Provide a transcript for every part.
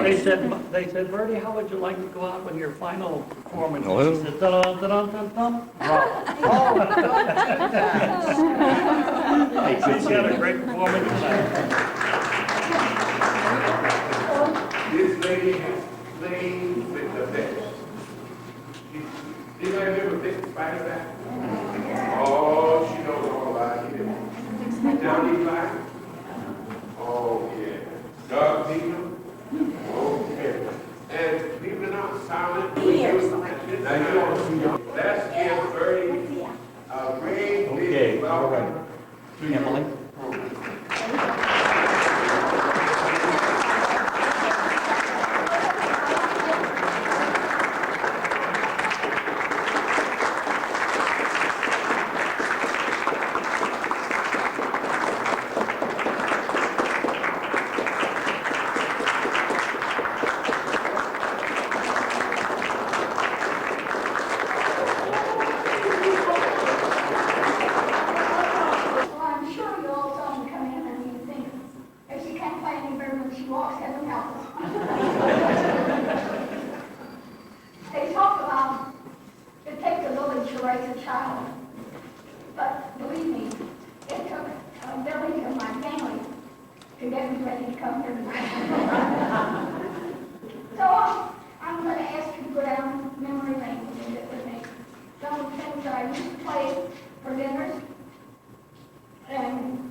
They said, Birdie, how would you like to go out with your final performance? Well. She said, dun-dun-dun-dun-dun, drop. Hey, she's got a great performance tonight. This lady has played with the best. Did I ever pick the spider back? Oh, she knows all about it. Johnny Black? Oh, yeah. Doug Deacon? Okay. And believe it or not, silent. Now you want to see. Let's give Birdie a great big welcome to your program. They talk about it takes a village to raise a child, but believe me, it took a village of my family to get me ready to come here tonight. So I'm going to ask you to go down memory lane a little bit with me. Some of the things that I used to play for dinners, and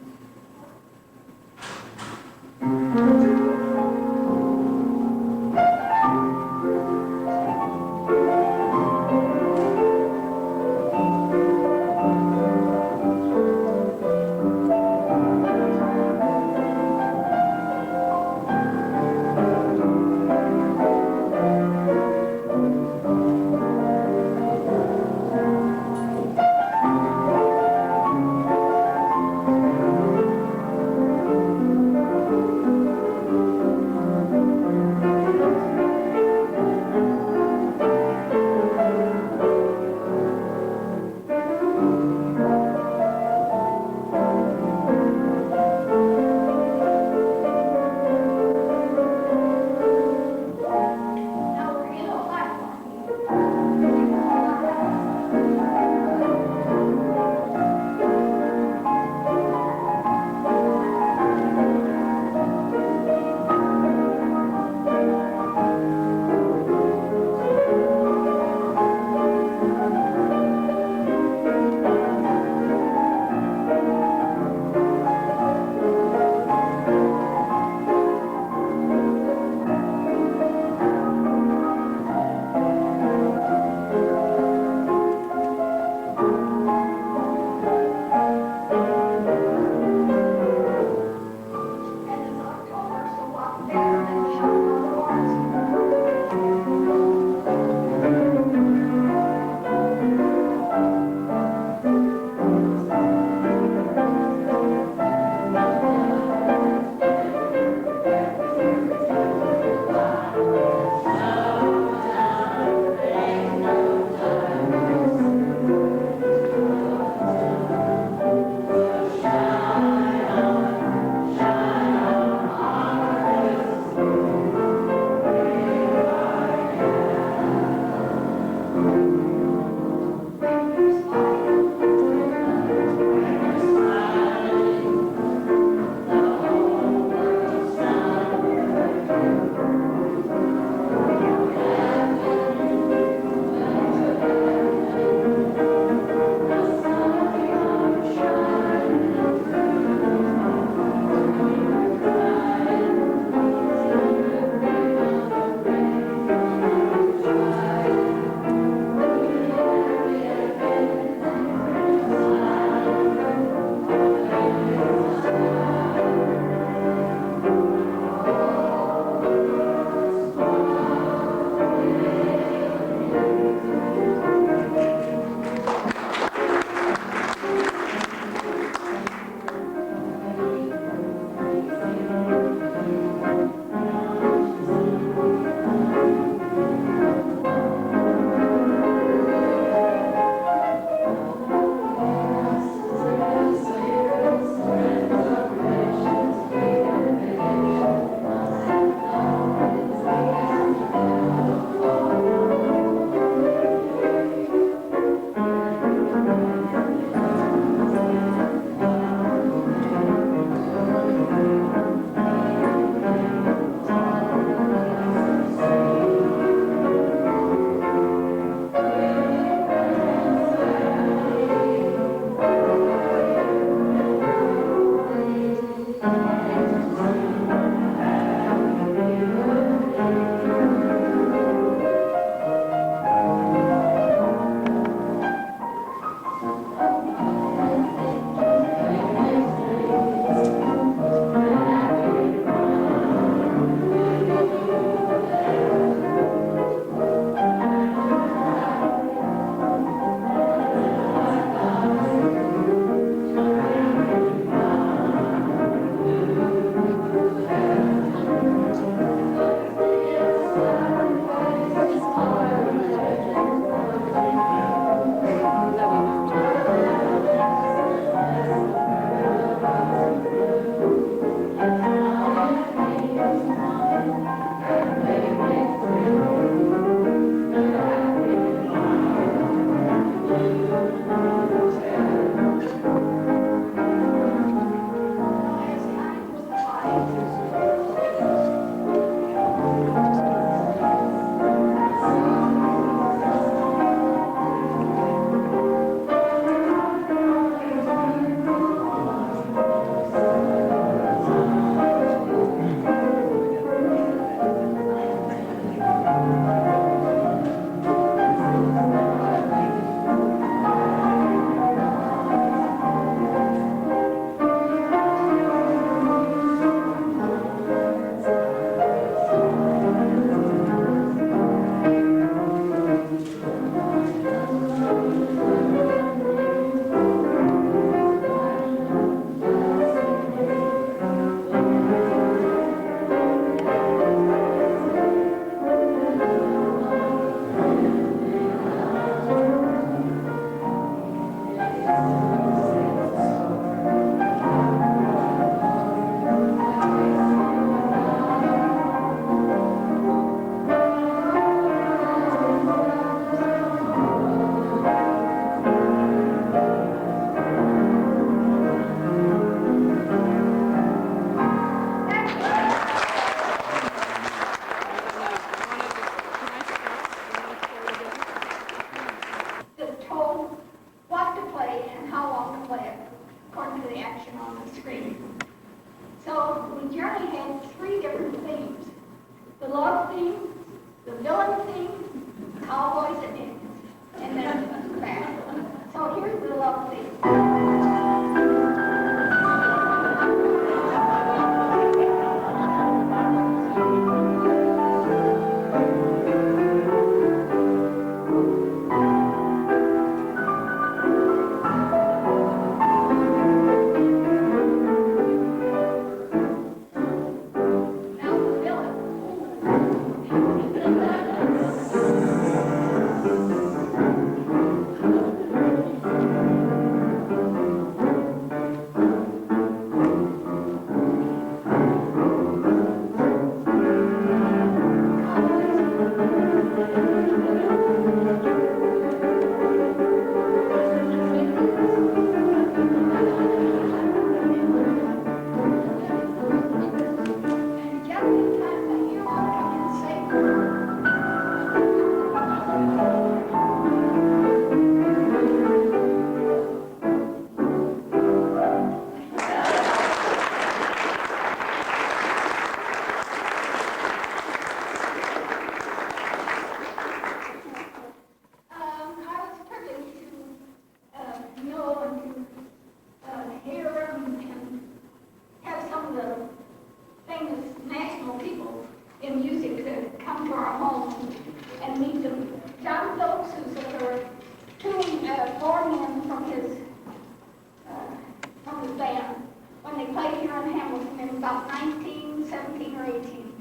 playing in about 19, 17 or 18.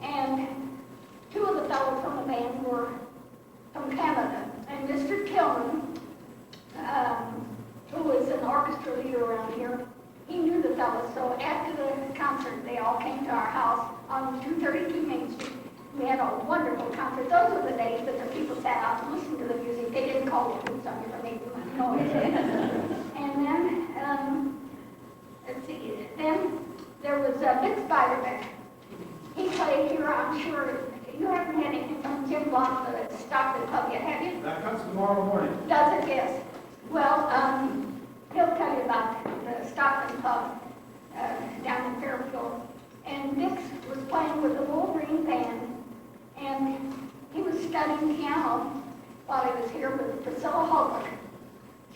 And two of the fellows from the band were from Canada. And Mr. Tillman, who was an orchestra leader around here, he knew the fellows. So after the concert, they all came to our house on 232 Main Street. We had a wonderful concert. Those were the days that the people sat out and listened to the music. They didn't call the tunes on you, but they didn't know it. And then, let's see, then there was Vic Spiderbeck. He played here, I'm sure. You haven't had anything from Jim Block, the Stockton Pub yet, have you? That comes tomorrow morning. Does it? Yes. Well, he'll tell you about the Stockton Pub down in Fairfield. And Dick was playing with the Wolverine Band, and he was studying piano while he was here with Priscilla Holbrook.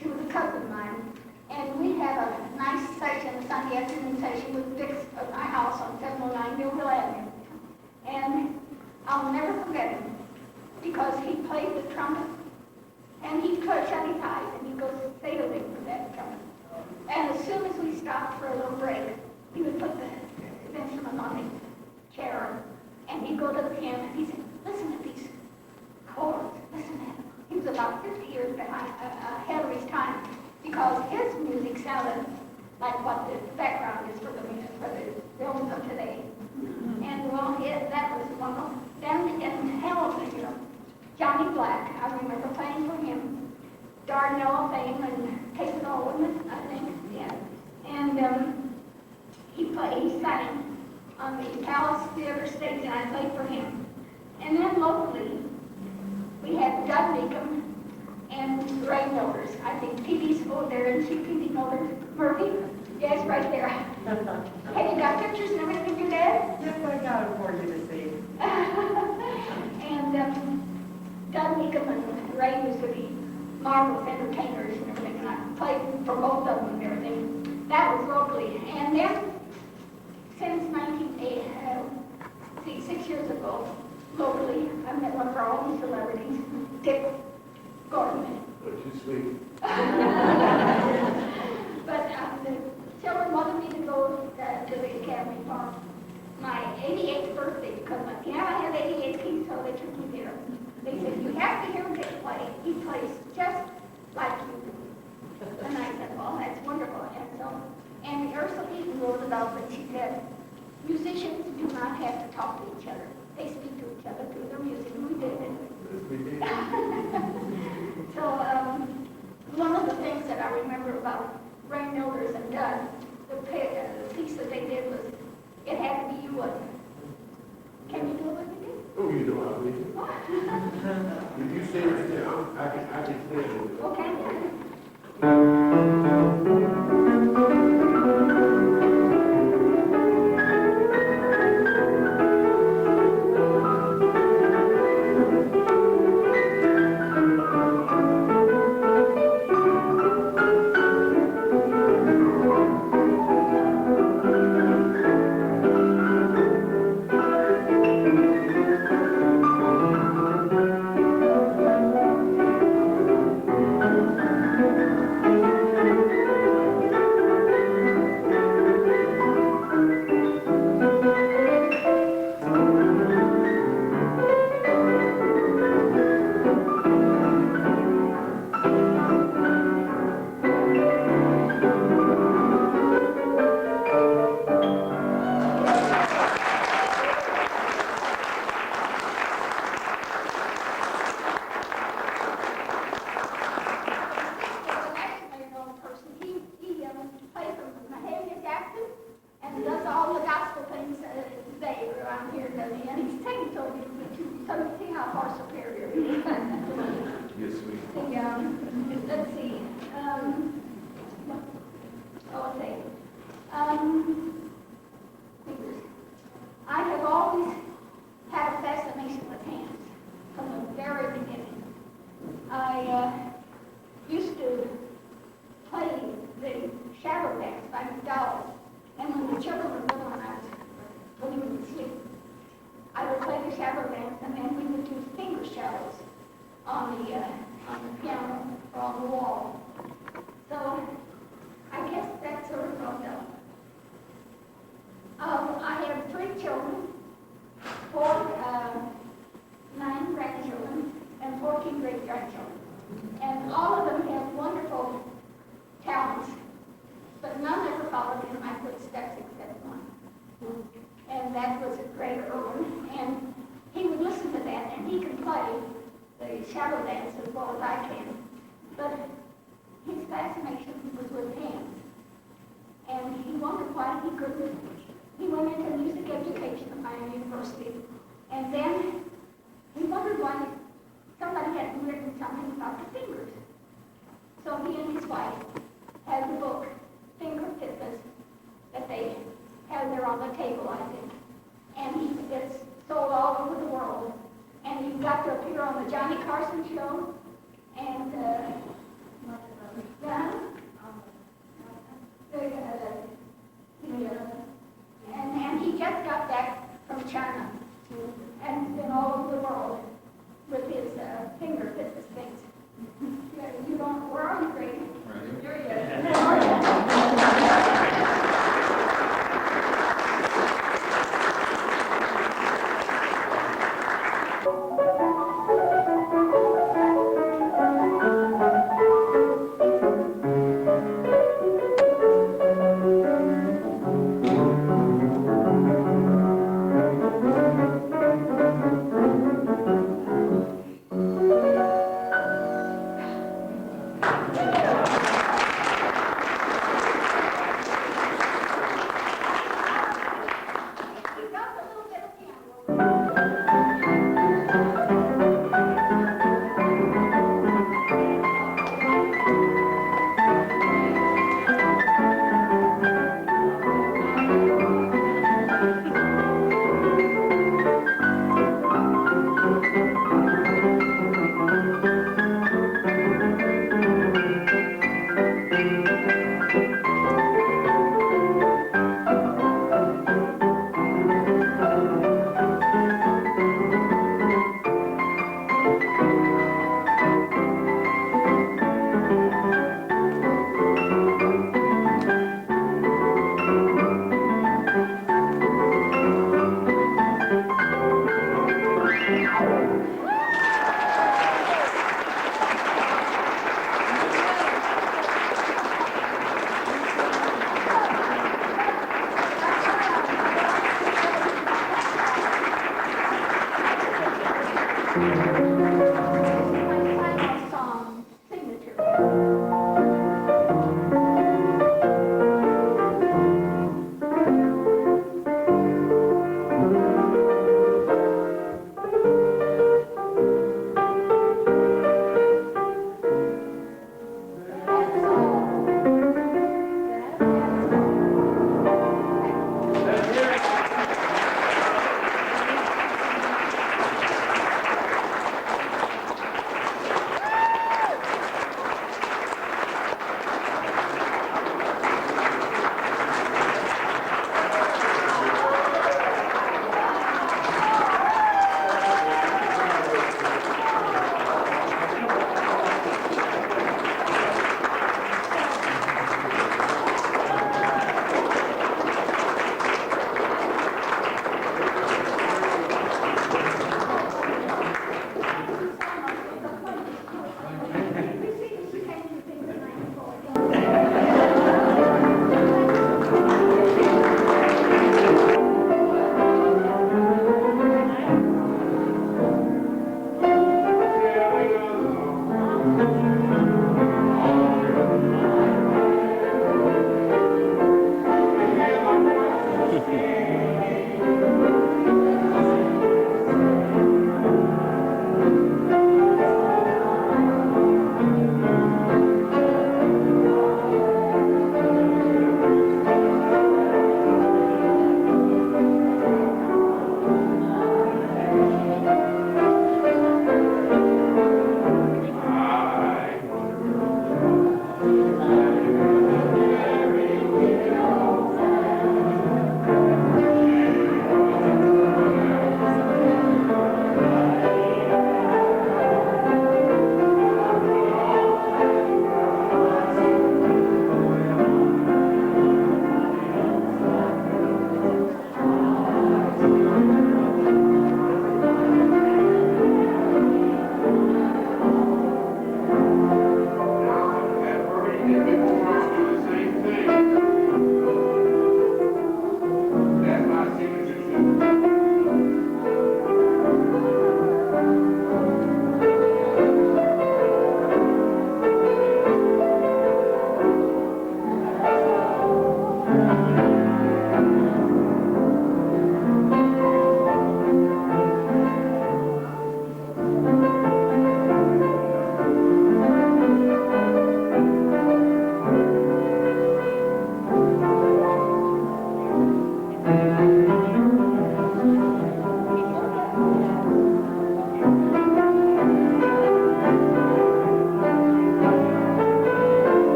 She was a cousin of mine. And we had a nice session, a Sunday afternoon session with Dick at my house on 709 Millville Avenue. And I'll never forget him because he played the trumpet and he could shut his eyes and he goes sailing with that trumpet. And as soon as we stopped for a little break, he would put the instrument on the chair and he'd go to the piano and he said, listen to these chords, listen to them. He was about 50 years ahead of his time because his music sounded like what the background is for the films of today. And well, that was one of them. Then in Hamilton, Johnny Black, I remember playing for him. Dardanelle fame and Take It All With It, I think, yeah. And he sang on the Palace Theater stage, and I played for him. And then locally, we had Doug Meekum and Ray Milders. I think P.D.'s over there, and she P.D. Milders, Murphy. Yes, right there. Have you got pictures and everything of your dad? Yes, I got it for you to see. And Doug Meekum and Ray used to be marvelous entertainers and everything, and I played for both of them and everything. That was locally. And then, since 6 years ago, locally, I met one of our own celebrities, Dick Gordon. But you sweet. But the children wanted me to go to the Academy for my 88th birthday because my piano had 88 keys, so they took me there. They said, you have to hear Dick play. He plays just like you do. And I said, well, that's wonderful. And Ursula Eaton wrote about it. She said, musicians do not have to talk to each other. They speak to each other through their music. And we did it. Yes, we did. So one of the things that I remember about Ray Milders and Doug, the piece that they did was, it had to be you would. Can you do it with me? Oh, you know I believe. If you say it down, I can play it. Okay. I have always had a fascination with hands from the very beginning. I used to play the shadow dance by McDowell, and when the children were little and I was when we would sleep, I would play the shadow dance, and then we would do finger shadows on the piano or on the wall. So I guess that's sort of children, 9 grandchildren, and 14 great-grandchildren. And all of them have wonderful talents, but none ever followed in my footsteps except one. And that was a great Irwin. And he would listen to that, and he can play the shadow dance as well as I can. But his fascination was with hands. And he wondered why he couldn't. He went into music education at my university. And then he wondered why somebody hadn't written something about the fingers. So he and his wife had the book, Finger Fitness, that they had there on the table, I think. And it's sold all over the world. And he got to appear on the Johnny Carson show. And and he just got back from China and been all over the world with his finger fitness things. You don't, where are you, Grady? Right. There he is.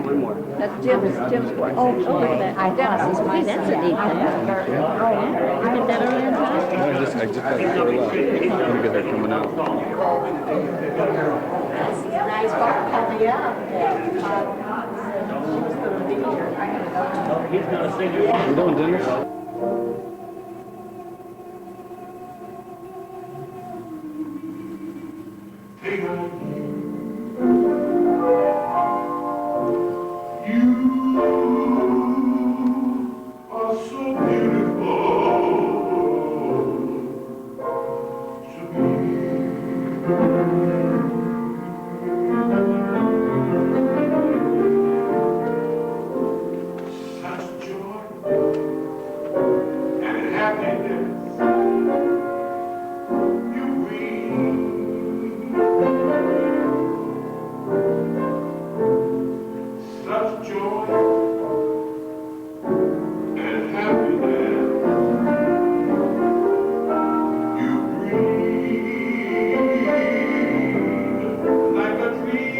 One more. That's Jim's work. Oh, Dennis is my that's a deep thing. You get that early in time? I just got to throw it up. I'm gonna get her coming out. That's nice part. He's gonna sing it. You doing dinner? Take on you are so beautiful to me. Such joy and happiness you bring. Such joy and happiness you bring, like a dream.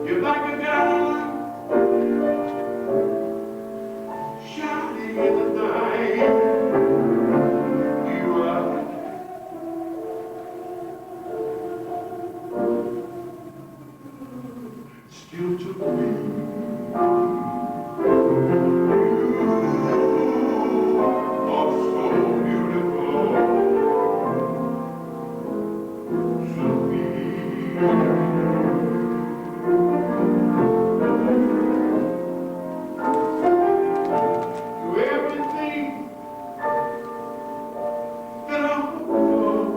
You're like a diamond shining in the night. You are. Still to me. You are so beautiful to me. You're everything that I want.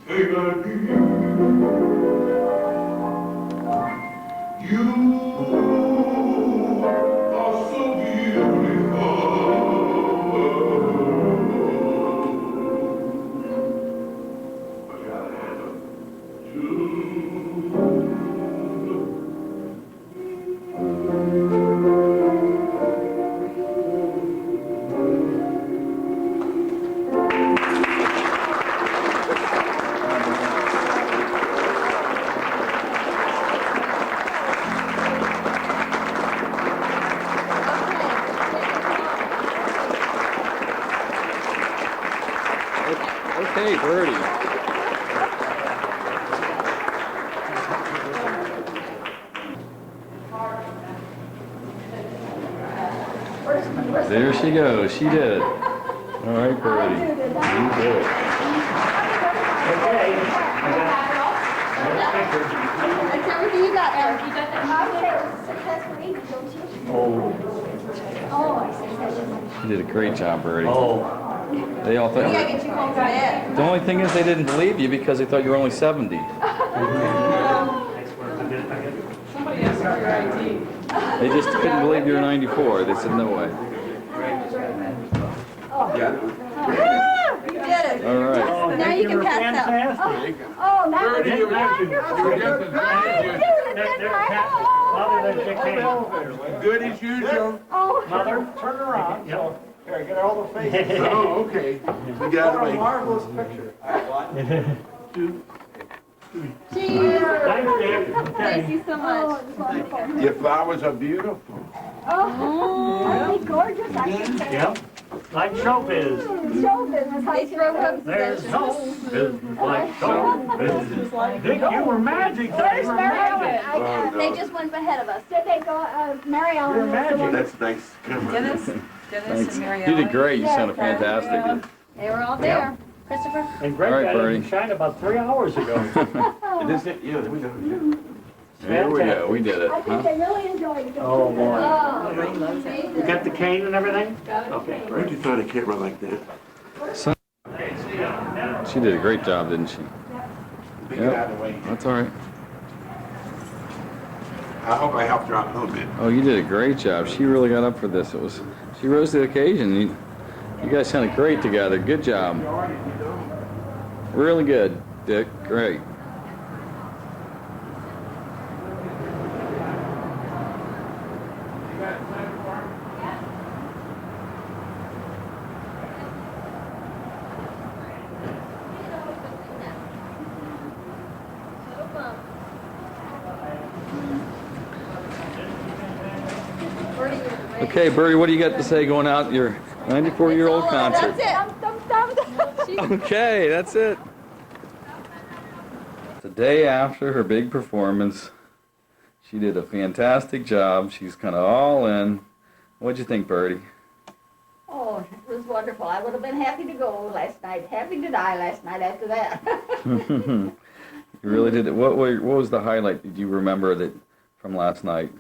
Take a deep. You are so beautiful. But you gotta handle Okay, Birdie. There she goes. She did it. All right, Birdie. You did it. Okay. That's everything you got, Eric. You got that? I say it was a successful evening, don't you? Oh, I see. You did a great job, Birdie. Oh. They all thought. Get you home to bed. The only thing is, they didn't believe you because they thought you were only 70. Somebody asked for your ID. They just couldn't believe you were 94. They said no way. You did it. All right. Now you can pass out. Fantastic. Oh, that was Birdie, you were wonderful. Mother, than Dick Hayes. good as usual. Oh, Mother, turn around. Yep. Here, get all the faces. Oh, okay. We got What a away. marvelous picture. Cheers. Thanks, Dick. Thank you so oh, much. it was wonderful. Your flowers are beautiful. Oh, aren't they gorgeous? I can say. Yep. Like show biz. Show business. I They throw up There's no business like show business. Dick, you were magic. Where's Mary Ellen? Oh, no. They just went ahead of us. Did they go, Mary Ellen? You're was the magic. one- That's nice. Dennis Thanks. and Mary You did Ellen. great. You sounded fantastic. They were all there. Christopher? And Greg All right, got it Birdie. in shine about 3 hours ago. It is it? Yeah, we go. There we go. We did it. I think Huh? they really enjoyed it. Oh, boy. Oh, You got the cane and everything? Okay, Where'd great. you find a camera like that? She did a great job, didn't she? Pick it out of the way. That's all right. I hope I helped her out a little bit. Oh, you did a great job. She really got up for this. She She rose to the occasion. You guys sounded great together. Good job. Really good, Dick. Great. Okay, Birdie, what do you got to say going out your 94-year-old concert? That's it. Okay, that's it. The day after her big performance, she did a fantastic job. She's kind of all in. What'd you think, Birdie? Oh, it was wonderful. I would have been happy to go last night. Happy to die last night after that. You really did it. What was the highlight? Did you remember that from last night?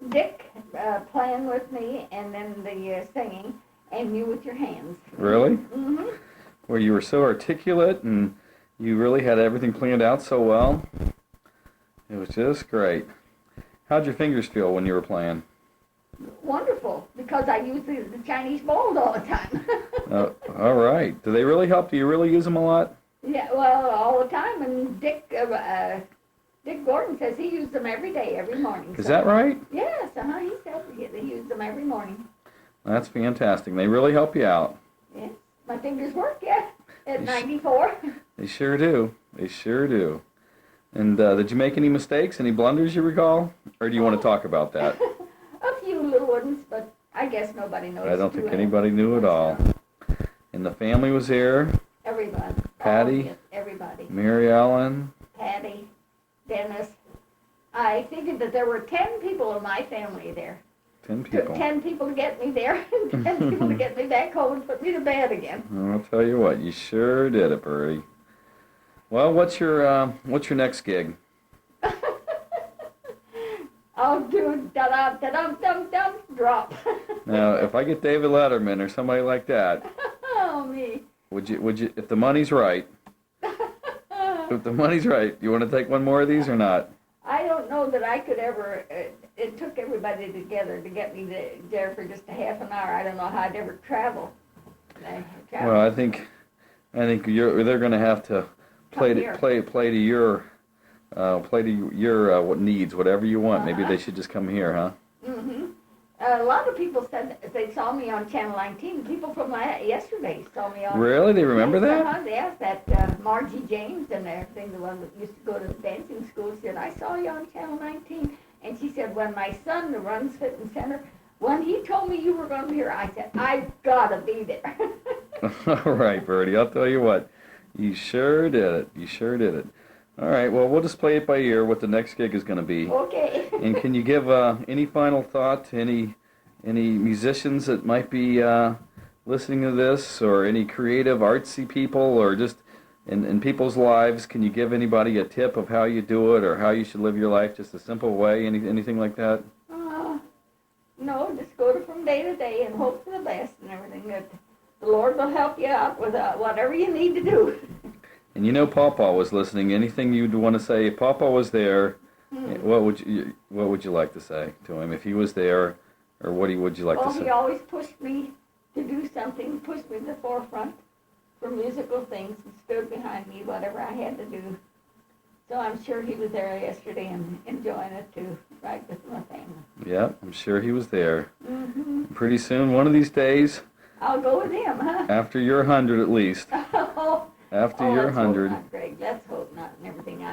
Dick playing with me, and then the singing, and you with your hands. Really? Mm-hmm. Well, you were so articulate, and you really had everything planned out so well. It was just great. How'd your fingers feel when you were playing? Wonderful, because I use the Chinese bowls all the time. All right. Do they really help? Do you really use them a lot? Yeah, well, all the time, and Dick Gordon says he uses them every day, every morning. Is that right? Yes, he said he used them every morning. That's fantastic. They really help you out. Yes, my fingers work, yeah, at They 94. They sure do. They sure do. And did you make any mistakes, any blunders you recall? Or do you want to talk about that? A few little ones, but I guess nobody knows. I don't think anybody knew at all. And the family was here. Everybody. Patty? Yes, everybody. Mary Ellen. Patty, Dennis. I figured that there were 10 people in my family there. 10 Took people. 10 people to get me there, and 10 people to get me back home and put me to bed again. I'll tell you what, you sure did it, Birdie. Well, what's your next gig? I'll do da-dum-dum-dum drop. Now, if I get David Letterman or somebody like that, Oh, me. would you, if the money's right, you want to take one more of these or not? I don't know that I could ever, it took everybody together to get me there for just a half an hour. I don't know how I'd ever travel. Well, I think they're going to have to play to your what needs, whatever you want. Maybe they should just come here, huh? Mm-hmm. A lot of people said that they saw me on Channel 19. People from yesterday saw me on. Really? They remember that? Yes, that Margie James and everything, the one that used to go to the dancing school, said, I saw you on Channel 19. And she said, when my son runs Fitness Center, when he told me you were going to be here, I said, I've got to be there. All right, Birdie, I'll tell you what. You sure did it. You sure did it. All right, well, we'll just play it by ear what the next gig is going to be. Okay. And can you give any final thought to any musicians that might be listening to this, or any creative, artsy people, or just in people's lives? Can you give anybody a tip of how you do it or how you should live your life, just a simple way, anything like that? No, just go from day to day and hope for the best and everything. That the Lord will help you out with whatever you need to do. And you know Pawpaw was listening. Anything you'd want to say? If Pawpaw was there, what would you like to say to him if he was there, or what would you like to say? He always pushed me to do something, pushed me to the forefront for musical things, and stood behind me whatever I had to do. So I'm sure he was there yesterday and enjoying it too, right with my family. Yeah, I'm sure he was there. Mm-hmm. Pretty soon, one of these days, I'll go with him, huh? after you're 100 at least. After you're 100. Let's hope not, Greg. Let's hope not. And everything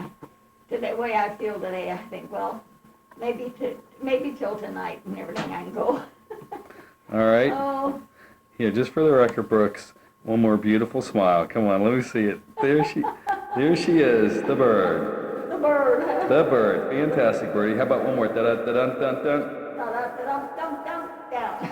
the way I feel today, I think, well, maybe till tonight and everything I can go. All right. Oh. Here, just for the record, Brooks, one more beautiful smile. Come on, let me see it. There she is, the bird. The bird. The bird. Fantastic, Birdie. How about one more? Da-da-da-dun-dun-dun. Da-da-da-dum-dum-dum-down.